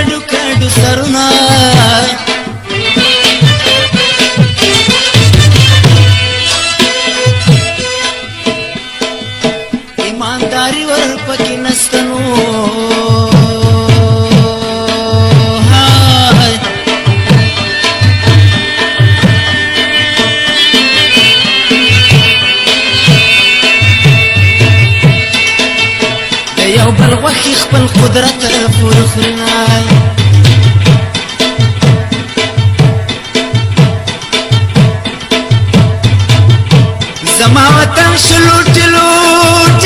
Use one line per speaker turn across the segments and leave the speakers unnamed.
کډو کډو سرونه ایمانداری ور پکې نستنو یو بل غوښې خپل قدرت پوره خوري زما وطن شلوټ لوټ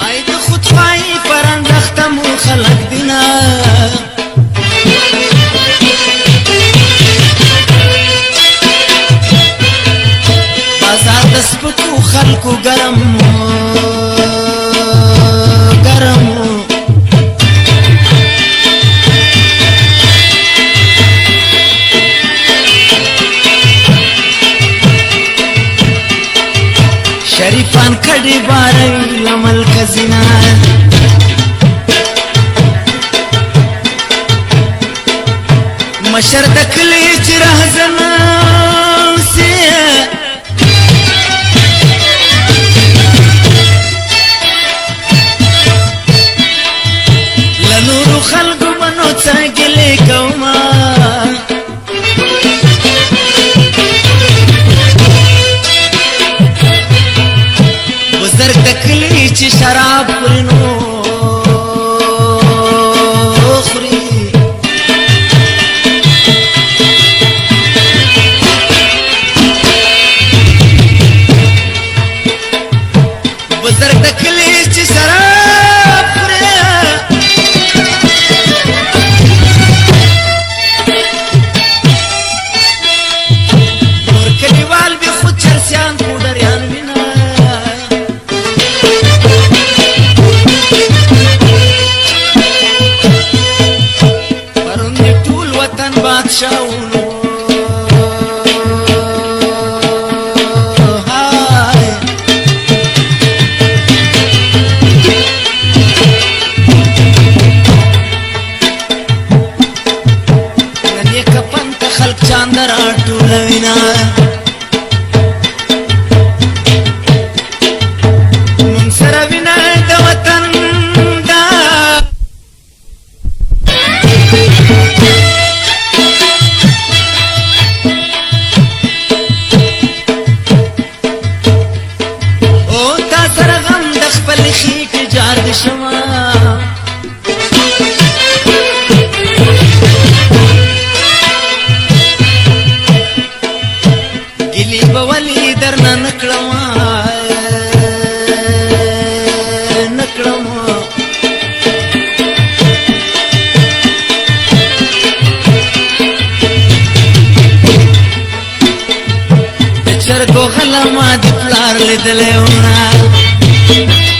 ای د خودخواهي پر انداخته مو خلک دینه سپکو خلکو گرم گرم شریفان کډي باري لمل کزینا مشر د کلی چې راځنه خلقو منو څنګه کوما بزرګ تکلی چې شراب پرنو خوري بزرګ تکلی چې شراب بادشاہونو نن یې کپن ته خلک چاندر ټولوینا مونږ سره وینا د وطن شما ګلی بولی درنه نکړم د چرګو غلا ما د پلار لیدلې ونه